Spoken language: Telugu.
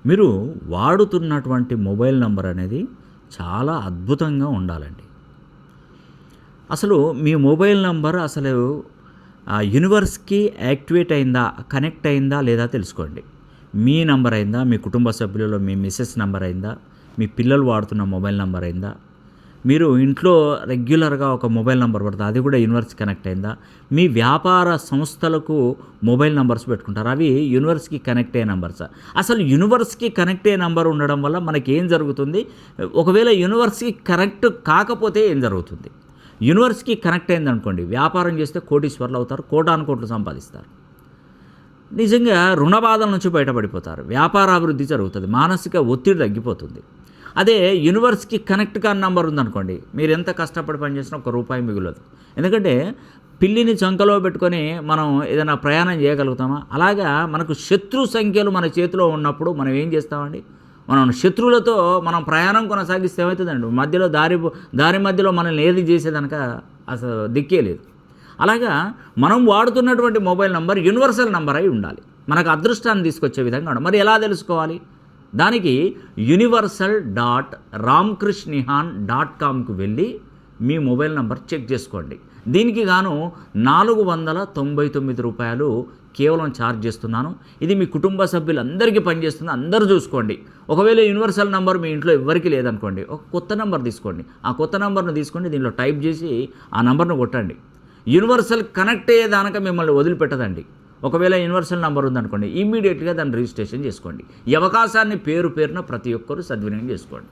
మీరు వాడుతున్నటువంటి మొబైల్ నంబర్ అనేది చాలా అద్భుతంగా ఉండాలండి. అసలు మీ మొబైల్ నంబర్ అసలు యూనివర్స్‌కి యాక్టివేట్ అయిందా, కనెక్ట్ అయిందా లేదా తెలుసుకోండి. మీ నంబర్ అయిందా, మీ కుటుంబ సభ్యులలో మీ మిసెస్ నంబర్ అయిందా, మీ పిల్లలు వాడుతున్న మొబైల్ నంబర్ అయిందా, మీరు ఇంట్లో రెగ్యులర్గా ఒక మొబైల్ నంబర్ పడుతుంది, అది కూడా యూనివర్స్‌కి కనెక్ట్ అయిందా, మీ వ్యాపార సంస్థలకు మొబైల్ నంబర్స్ పెట్టుకుంటారు, అవి యూనివర్స్‌కి కనెక్ట్ అయ్యే నంబర్సా? అసలు యూనివర్స్‌కి కనెక్ట్ అయ్యే నంబర్ ఉండడం వల్ల మనకేం జరుగుతుంది? ఒకవేళ యూనివర్స్‌కి కనెక్ట్ కాకపోతే ఏం జరుగుతుంది? యూనివర్స్‌కి కనెక్ట్ అయిందనుకోండి, వ్యాపారం చేస్తే కోటీశ్వరులు అవుతారు, కోటాను కోట్లు సంపాదిస్తారు. నిజంగా రుణ బాధల నుంచి బయటపడిపోతారు, వ్యాపారాభివృద్ధి జరుగుతుంది, మానసిక ఒత్తిడి తగ్గిపోతుంది. అదే యూనివర్స్‌కి కనెక్ట్ కాని నంబర్ ఉందనుకోండి, మీరు ఎంత కష్టపడి పనిచేసినా ఒక్క రూపాయి మిగులదు. ఎందుకంటే పిల్లిని చంకలో పెట్టుకొని మనం ఏదైనా ప్రయాణం చేయగలుగుతామా? అలాగా మనకు శత్రు సంఖ్యలు మన చేతిలో ఉన్నప్పుడు మనం ఏం చేస్తామండి? మనం శత్రువులతో మనం ప్రయాణం కొనసాగిస్తే ఏమవుతుందండి? మధ్యలో దారి మధ్యలో మనల్ని ఏది చేసేదనక అసలు దిక్కే లేదు. అలాగా మనం వాడుతున్నటువంటి మొబైల్ నంబర్ యూనివర్సల్ నంబర్ అయి ఉండాలి, మనకు అదృష్టాన్ని తీసుకొచ్చే విధంగా ఉండాలి. మరి ఎలా తెలుసుకోవాలి? దానికి universal.ramkrishnihan.comకి వెళ్ళి మీ మొబైల్ నంబర్ చెక్ చేసుకోండి. దీనికి గాను ₹499 కేవలం ఛార్జ్ చేస్తున్నాను. ఇది మీ కుటుంబ సభ్యులందరికీ పనిచేస్తుంది, అందరూ చూసుకోండి. ఒకవేళ యూనివర్సల్ నంబర్ మీ ఇంట్లో ఎవ్వరికీ లేదనుకోండి, ఒక కొత్త నెంబర్ తీసుకోండి. ఆ కొత్త నెంబర్ను తీసుకొని దీనిలో టైప్ చేసి ఆ నెంబర్ను కొట్టండి. యూనివర్సల్ కనెక్ట్ అయ్యేదానక మిమ్మల్ని వదిలిపెట్టదండి. ఒకవేళ యూనివర్సల్ నంబర్ ఉందనుకోండి, ఇమ్మీడియట్గా దాన్ని రిజిస్ట్రేషన్ చేసుకోండి. ఈ అవకాశాన్ని పేరున ప్రతి ఒక్కరూ సద్వినియోగం చేసుకోండి.